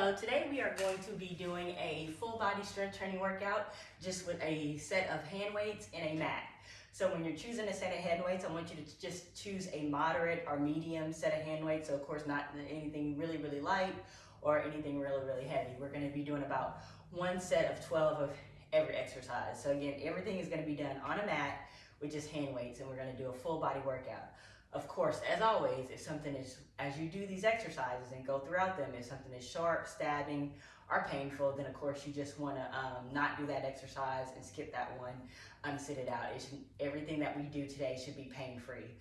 So today we are going to be doing a full body strength training workout just with a set of hand weights and a mat. So when you're choosing a set of hand weights, I want you to just choose a moderate or medium set of hand weights. So of course not anything really, really light or anything really, really heavy. We're going to be doing about one set of 12 of every exercise. So again, everything is going to be done on a mat with just hand weights, and we're going to do a full body workout. Of course, as always, if something is, as you do these exercises and go throughout them, if something is sharp, stabbing, or painful, then of course you just want to not do that exercise and skip that one, sit it out. Everything that we do today should be pain-free.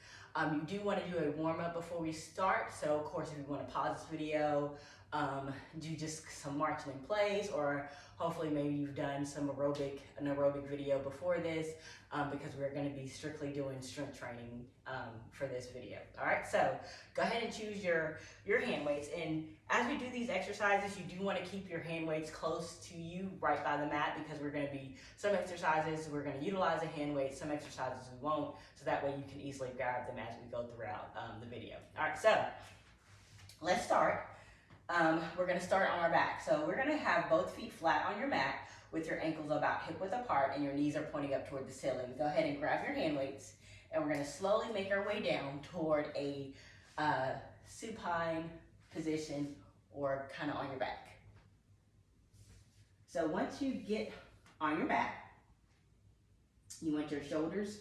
You do want to do a warm-up before we start, so of course if you want to pause this video, do just some marching in place, or hopefully maybe you've done an aerobic video before this, because we're going to be strictly doing strength training for this video. All right, so go ahead and choose your hand weights, and as we do these exercises, you do want to keep your hand weights close to you right by the mat, because we're going to be, some exercises we're going to utilize a hand weight, some exercises we won't, so that way you can easily grab them as we go throughout the video. All right, so let's start. We're going to start on our back. So we're going to have both feet flat on your mat with your ankles about hip width apart and your knees are pointing up toward the ceiling. Go ahead and grab your hand weights, and we're going to slowly make our way down toward a supine position, or kind of on your back. So once you get on your back, you want your shoulders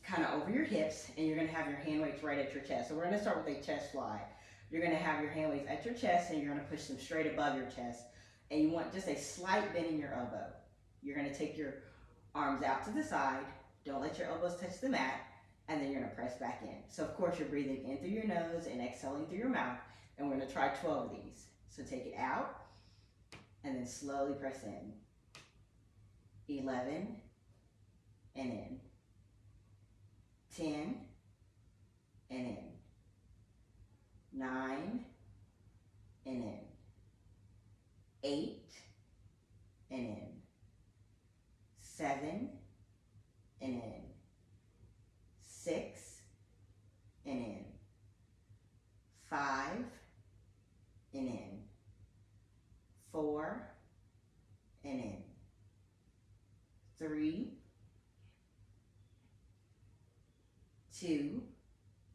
kind of over your hips, and you're going to have your hand weights right at your chest. So we're going to start with a chest fly. You're going to have your hand weights at your chest, and you're going to push them straight above your chest. And you want just a slight bend in your elbow. You're going to take your arms out to the side. Don't let your elbows touch the mat. And then you're going to press back in. So of course you're breathing in through your nose and exhaling through your mouth. And we're going to try 12 of these. So take it out and then slowly press in. 11 and in. 10 and in. 9 and in. 8 and in. 7 and in. 6 and in. 5 and in. 4 and in. 3, 2,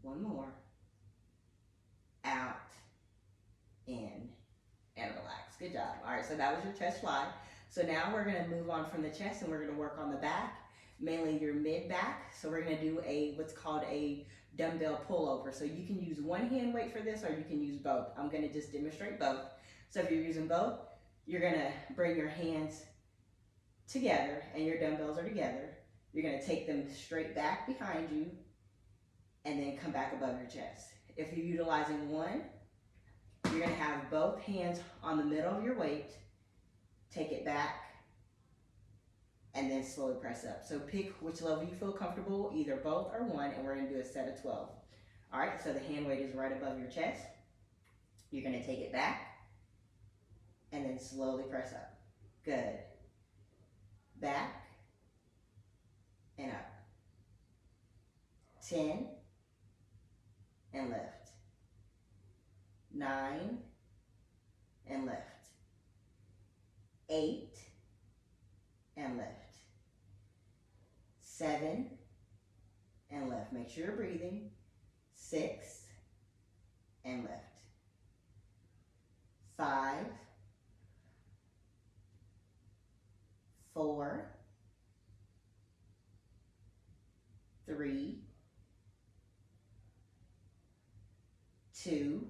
one more. Out, in, and relax. Good job. All right, so that was your chest fly. So now we're going to move on from the chest, and we're going to work on the back, mainly your mid back. So we're going to do what's called a dumbbell pullover. So you can use one hand weight for this, or you can use both. I'm going to just demonstrate both. So if you're using both, you're going to bring your hands together, and your dumbbells are together. You're going to take them straight back behind you, and then come back above your chest. If you're utilizing one, you're going to have both hands on the middle of your weight, take it back, and then slowly press up. So pick which level you feel comfortable, either both or one, and we're going to do a set of 12. All right, so the hand weight is right above your chest. You're going to take it back, and then slowly press up. Good. Back, and up. 10, and lift. 9 and lift. 8 and lift. 7 and lift. Make sure you're breathing. 6 and lift. 5, 4, 3, 2,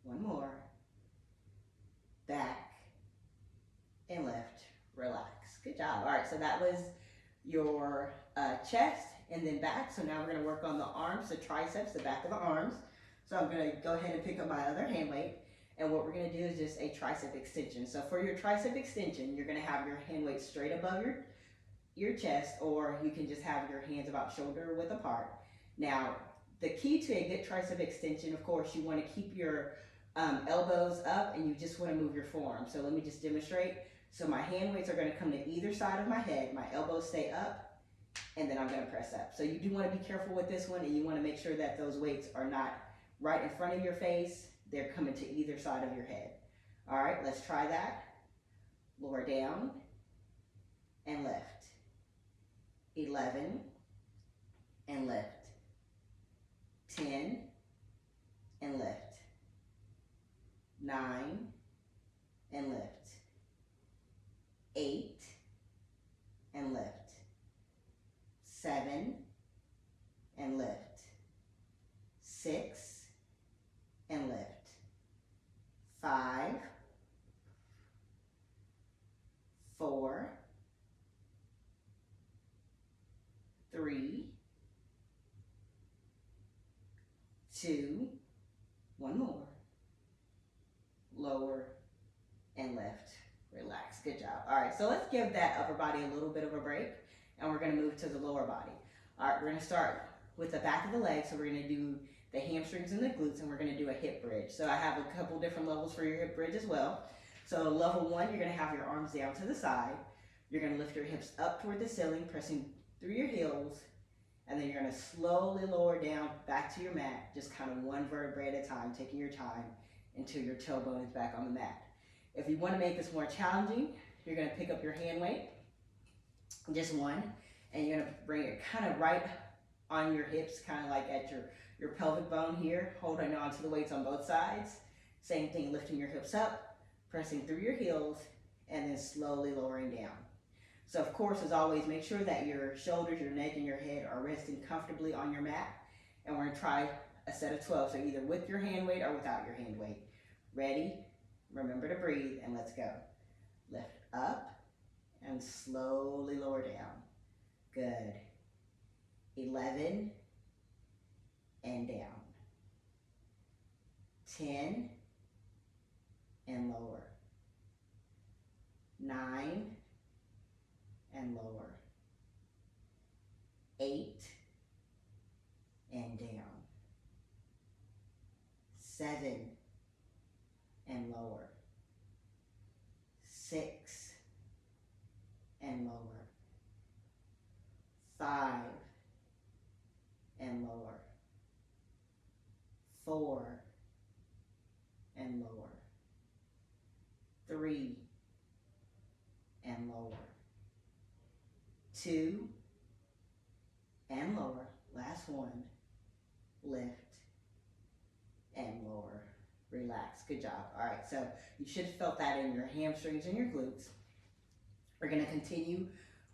one more, back, and lift, relax. Good job. All right, so that was your chest and then back. So now we're going to work on the arms, the triceps, the back of the arms. So I'm going to go ahead and pick up my other hand weight, and what we're going to do is just a tricep extension. So for your tricep extension, you're going to have your hand weight straight above your chest, or you can just have your hands about shoulder width apart. Now, the key to a good tricep extension, of course, you want to keep your elbows up, and you just want to move your forearm. So let me just demonstrate. So my hand weights are going to come to either side of my head. My elbows stay up, and then I'm going to press up. So you do want to be careful with this one, and you want to make sure that those weights are not right in front of your face. They're coming to either side of your head. All right, let's try that. Lower down and lift. 11 and lift. 10 and lift. 9 and lift. 8 and lift. 7 and lift. 6 and lift. 5, 4, 3, 2, one more. Lower and lift. Relax. Good job. All right, so let's give that upper body a little bit of a break, and we're going to move to the lower body. All right, we're going to start with the back of the leg, so we're going to do the hamstrings and the glutes, and we're going to do a hip bridge. So I have a couple different levels for your hip bridge as well. So level 1, you're going to have your arms down to the side. You're going to lift your hips up toward the ceiling, pressing through your heels, and then you're going to slowly lower down back to your mat, just kind of one vertebrae at a time, taking your time until your tailbone is back on the mat. If you want to make this more challenging, you're going to pick up your hand weight, just one, and you're going to bring it kind of right on your hips, kind of like at your pelvic bone here, holding on to the weights on both sides. Same thing, lifting your hips up, pressing through your heels, and then slowly lowering down. So of course, as always, make sure that your shoulders, your neck, and your head are resting comfortably on your mat. And we're going to try a set of 12, so either with your hand weight or without your hand weight. Ready? Remember to breathe, and let's go. Lift up and slowly lower down. Good. 11 and down. 10 and lower. 9 and lower. 8 and down. 7 and lower. 6 and lower. 5 and lower. 4 and lower. 3 and lower. 2 and lower. Last one. Lift and lower. Relax. Good job. All right, so you should have felt that in your hamstrings and your glutes. We're going to continue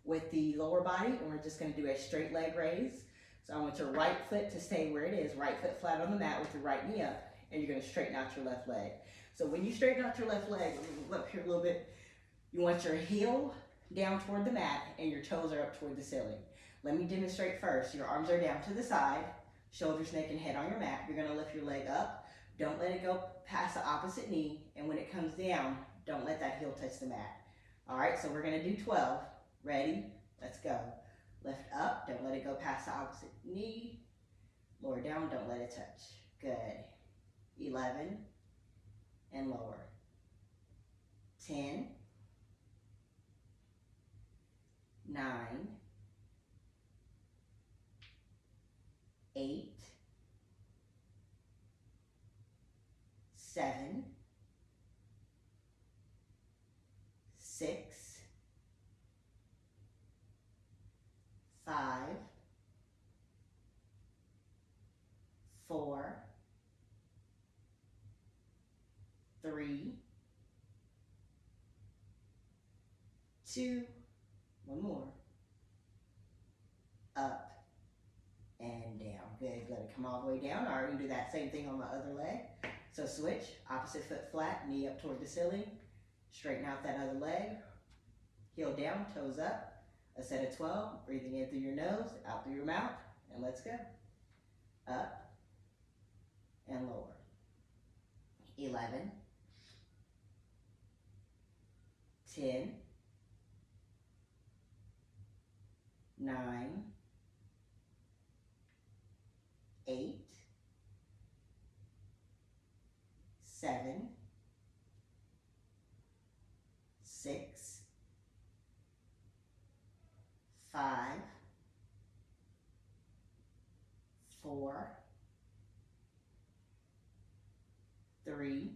with the lower body, and we're just going to do a straight leg raise. So I want your right foot to stay where it is, right foot flat on the mat with your right knee up, and you're going to straighten out your left leg. So when you straighten out your left leg, look up here a little bit, you want your heel down toward the mat and your toes are up toward the ceiling. Let me demonstrate first. Your arms are down to the side, shoulders, neck, and head on your mat. You're going to lift your leg up. Don't let it go past the opposite knee, and when it comes down, don't let that heel touch the mat. All right, so we're going to do 12. Ready? Let's go. Lift up, don't let it go past the opposite knee. Lower down, don't let it touch. Good. 11 and lower. 10, 9, 8, 7, 6, 5, 4, 3, 2, one more. Up and down. Good. Let it come all the way down. All right, we can do that same thing on the other leg. So switch. Opposite foot flat, knee up toward the ceiling. Straighten out that other leg. Heel down, toes up. A set of 12. Breathing in through your nose, out through your mouth. And let's go. Up and lower. 11. 10. 9, 8, 7, 6, 5, 4, 3,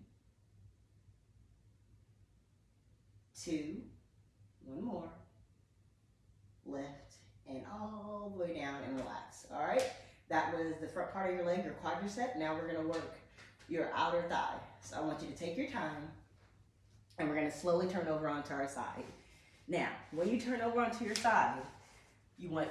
2, one more, lift, and all the way down and relax. All right, that was the front part of your leg, your quadricep. Now we're gonna work your outer thigh. So I want you to take your time, and we're gonna slowly turn over onto our side. Now, when you turn over onto your side, you want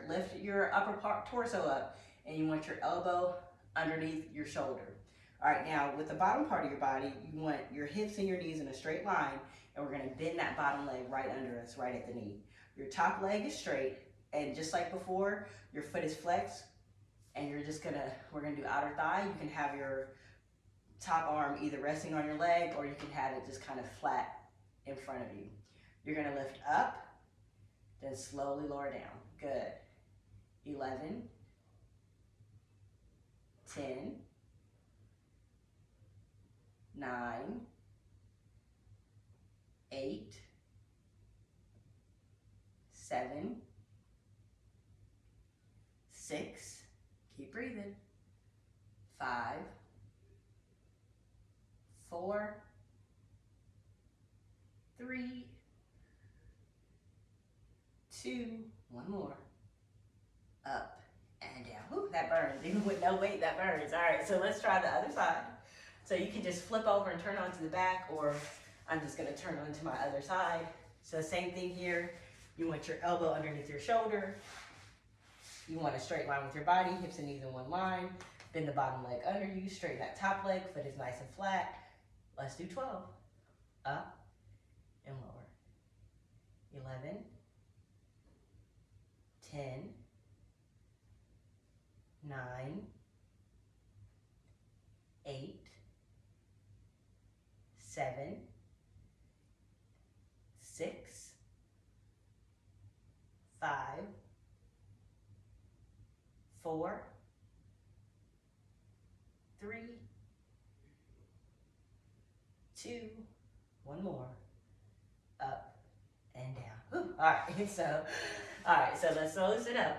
lift your upper part torso up, and you want your elbow underneath your shoulder. All right, now with the bottom part of your body, you want your hips and your knees in a straight line, and we're gonna bend that bottom leg right under us, right at the knee. Your top leg is straight, and just like before, your foot is flexed, and we're gonna do outer thigh. You can have your top arm either resting on your leg, or you can have it just kind of flat in front of you. You're gonna lift up, then slowly lower down. Good. 11, 10, 9, 8, 7, 6, keep breathing, 5, 4, 3, 2, one more, up and down. Whew, that burns. Even with no weight, that burns. All right, so let's try the other side. So you can just flip over and turn onto the back, or I'm just gonna turn onto my other side. So same thing here. You want your elbow underneath your shoulder. You want a straight line with your body, hips and knees in one line. Bend the bottom leg under you, straighten that top leg, foot is nice and flat. Let's do 12. Up and lower. 11, 10, 9, 8, 7, 6, 5, 4, 3, 2, one more, up and down. Whew. All right, so let's slowly sit up.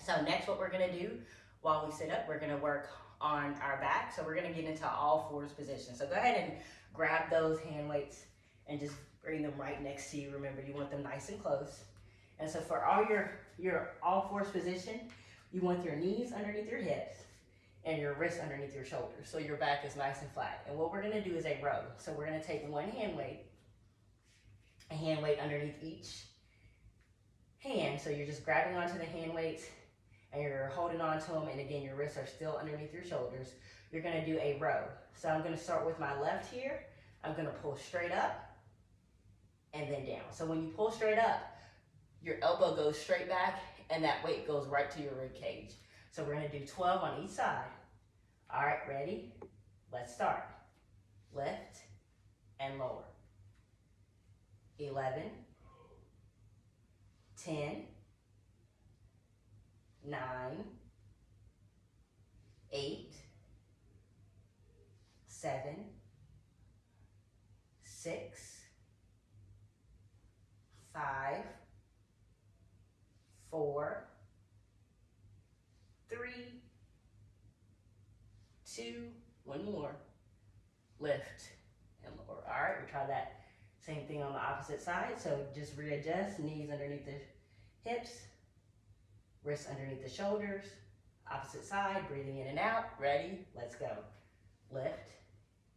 So next what we're gonna do while we sit up, we're gonna work on our back. So we're gonna get into all fours position. So go ahead and grab those hand weights and just bring them right next to you. Remember, you want them nice and close. And so for all your all fours position, you want your knees underneath your hips and your wrists underneath your shoulders. So your back is nice and flat. And what we're gonna do is a row. So we're gonna take one hand weight, a hand weight underneath each hand. So you're just grabbing onto the hand weights and you're holding on to them, and again, your wrists are still underneath your shoulders. You're gonna do a row. So I'm gonna start with my left here. I'm gonna pull straight up and then down. So when you pull straight up, your elbow goes straight back and that weight goes right to your rib cage. So we're gonna do 12 on each side. All right, ready? Let's start. Lift and lower. 11, 10, 9, 8, 7, 6, 5, 4, 3, 2, one more, lift and lower. All right, we try that same thing on the opposite side. So just readjust, knees underneath the hips, wrists underneath the shoulders, opposite side, breathing in and out. Ready? Let's go. Lift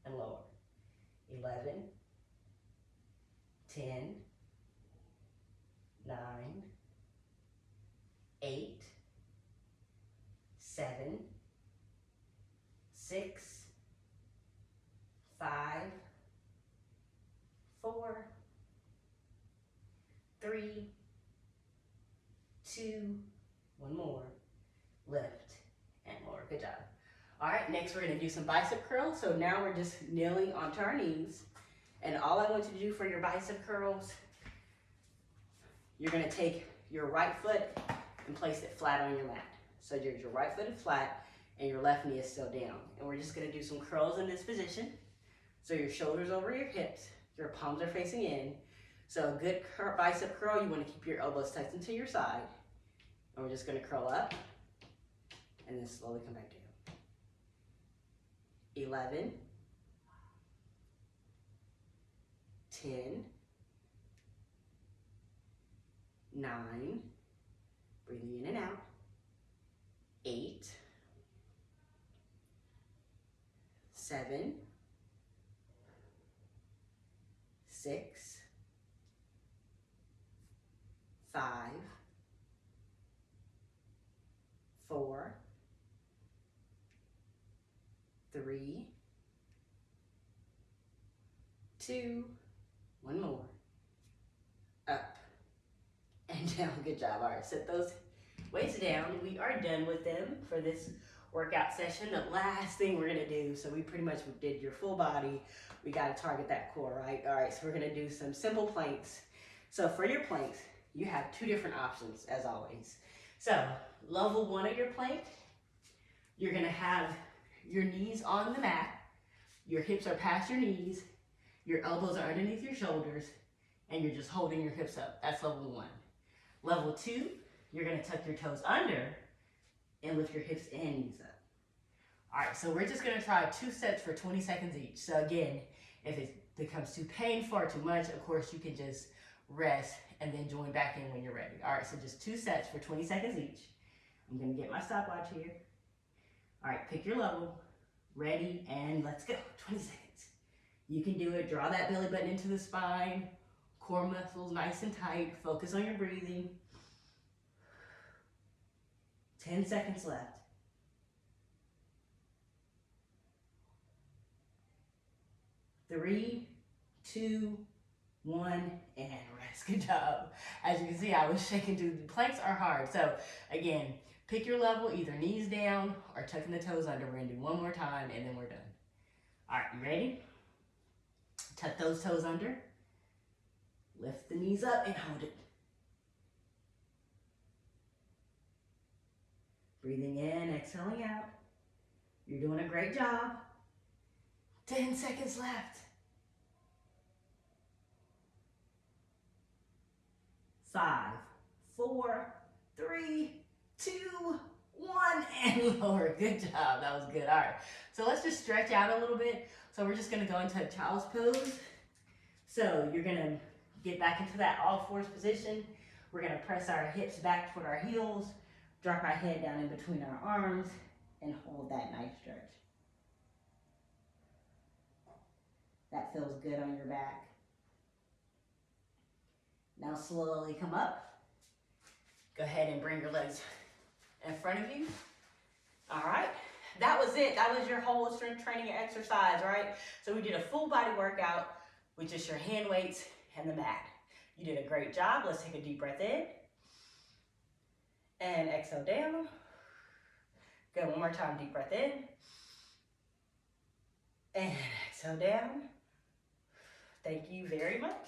and lower. 11, 10, 9, 8, 7, 6, 5, 4, 3, 2, one more, lift and lower. Good job. All right, next we're gonna do some bicep curls. So now we're just kneeling onto our knees. And all I want you to do for your bicep curls, you're gonna take your right foot and place it flat on your mat. So your right foot is flat and your left knee is still down. And we're just gonna do some curls in this position. So your shoulders over your hips, your palms are facing in. So a good bicep curl, you wanna keep your elbows tucked into your side. And we're just gonna curl up and then slowly come back down. 11, 10, 9, breathing in and out, 8, 7, 6, 5, 4, 3, 2, one more, up and down. Good job. All right, set those weights down. We are done with them for this workout session. The last thing we're gonna do, so we pretty much did your full body. We gotta target that core, right? All right, so we're gonna do some simple planks. So for your planks, you have 2 different options as always. So level 1 of your plank, you're gonna have your knees on the mat, your hips are past your knees, your elbows are underneath your shoulders, and you're just holding your hips up. That's level 1. Level 2, you're gonna tuck your toes under and lift your hips and knees up. All right, so we're just gonna try 2 sets for 20 seconds each. So again, if it becomes too painful or too much, of course you can just rest and then join back in when you're ready. All right, so just 2 sets for 20 seconds each. I'm gonna get my stopwatch here. All right, pick your level, ready, and let's go, 20 seconds. You can do it, draw that belly button into the spine, core muscles nice and tight, focus on your breathing. 10 seconds left. 3, 2, 1, and rest. Good job. As you can see, I was shaking too. The planks are hard. So again, pick your level, either knees down or tucking the toes under. We're gonna do one more time and then we're done. All right, you ready? Tuck those toes under. Lift the knees up and hold it. Breathing in, exhaling out. You're doing a great job. 10 seconds left. 5, 4, 3, 2, 1, and lower. Good job. That was good. All right. So let's just stretch out a little bit. So we're just going to go into a child's pose. So you're going to get back into that all fours position. We're going to press our hips back toward our heels, drop our head down in between our arms, and hold that nice stretch. That feels good on your back. Now slowly come up. Go ahead and bring your legs in front of you. All right, that was it. That was your whole strength training exercise, right? So we did a full body workout with just your hand weights and the mat. You did a great job. Let's take a deep breath in. And exhale down. Good, one more time, deep breath in. And exhale down. Thank you very much.